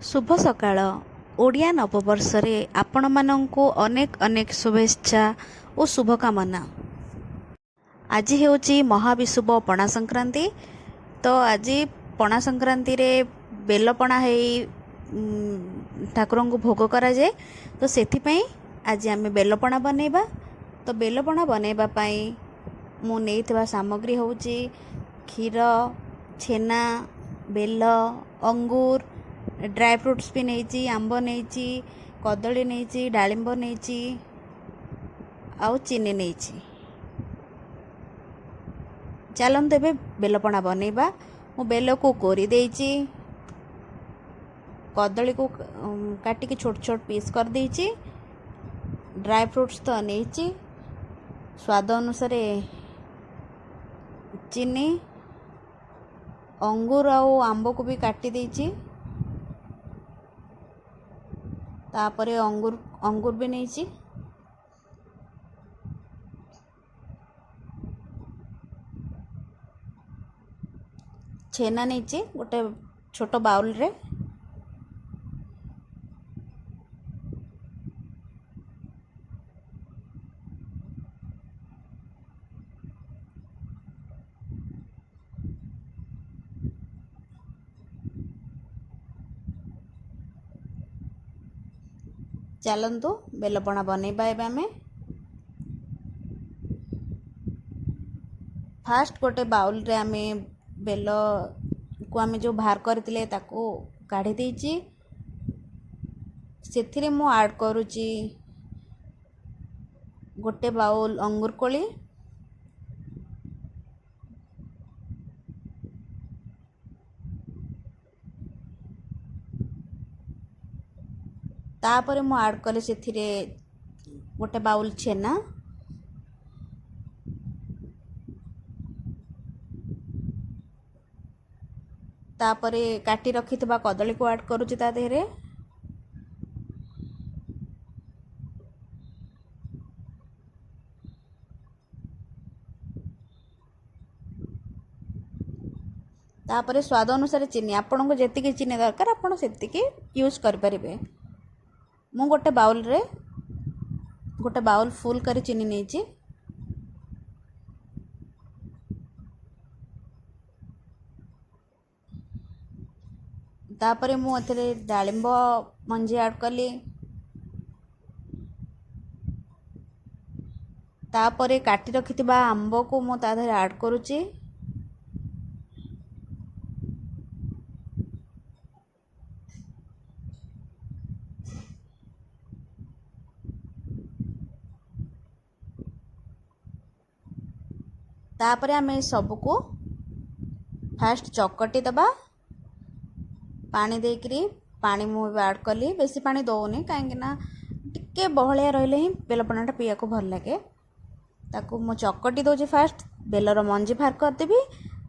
शुभ सकाळ। ओडिया नववर्षरे आपणमानंकु अनेक अनेक शुभेच्छा और शुभकामना। आज हेउची महाविशुभ पणा संक्रांति। तो आज पणा संक्रांति रे बेलपणा है ठाकुर को भोग करा जाए। तो सेथिपाई आज आम बेलपणा बनैबा। तो बेलपणा बनैबा पाई मु नेइथिबा सामग्री होउची क्षीर, छेना, बेल, अंगूर, ड्राई फ्रूट्स भी नहीं, आंब नहीं, कदली नहीं, डालिंब नहीं, आउ चीनी नहीं। चलते बे बेलपणा बनैबा। मु बेल को कोरी देइची, कदली को काटिकी छोट छोट पीस कर देइची, ड्राई फ्रूट्स तो नहीं, स्वाद अनुसार चीनी, अंगूर आउ आंब को भी काटी देइची। तापरे अंगूर भी नहीं, छेना नहीं गोटे छोट बाउल रे। चलतु बेलपणा बनैबा। एबे आमे फास्ट गोटे बाउल रे आमे बेल को आमे जो बाहर करथिले ताको काढी देइची। सेथिरे मु ऐड करूची गोटे बाउल अंगूर कोली, तापरे मु ऐड कले सेथिरे गोटे बाउल छेना, तापरे काटी रखिथिबा कदली को ऐड करूची ता देहरे। तापरे स्वाद अनुसार चीनी, आपन को जेतिकी चीनी दरकार आपन सेतिकी यूज कर परिबे। मु गोटे बाउल रे गोटे बाउल फुल करी चीनी नेची। तापरे मु एथरे डालिंब मंजी ऐड कली, तापरे काटी रखिथिबा आंब को मु ता धरे ऐड करूची। तापरे आमे सब को फास्ट चकटी दबा। पानी देकरी पानी मु ऐड कली, बेसी पानी दौनी कहीं टिके बहलिया रहिले ही बेलपणाटा पिया को भल लगे। ताकू मु चकटी दौची फास्ट, बेलर मंजी बाहर करदेवी,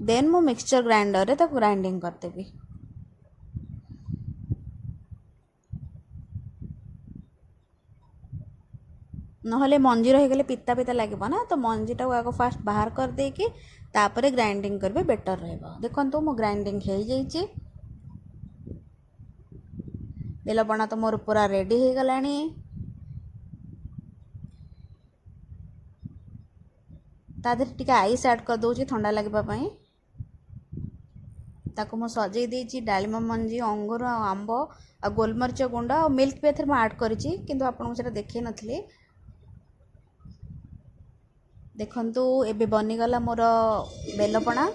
देन मु मिक्सचर ग्राइंडर रे ताकू ग्राइंडिंग करदेवी। नहले मंजी रही गले पिता पिता लगे ना, तो मंजीटा आग फास्ट बाहर कर देकी तापरे ग्राइंडिंग करबे बेटर रहबो। देखंतु मो ग्राइंडिंग हो जाइए। बेलपणा तो मोर पूरा रेडी हो गलानी। तादर टिके आइस ऐड कर दूची ठंडा लगबा पई। ताको मो सजई देची डालिम मंजी, अंगूर, आंब आ गोलमरिच गुंड आ मिल्क भी एथरे ऐड करिची, किंतु आपन को सेटा देखै नथली। देखंतु एबे बनी गला मोर बेलपणा।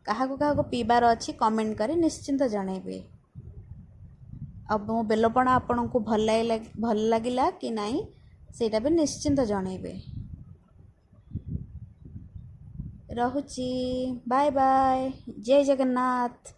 काहाको काहाको पीबार अछि कमेंट करी निश्चिंत जणाइबे। अब मो बेलपणा आपन को भल लागिला कि नहीं सेटा भी निश्चिंत जणाइबे। रहुची, बाय बाय, जय जगन्नाथ।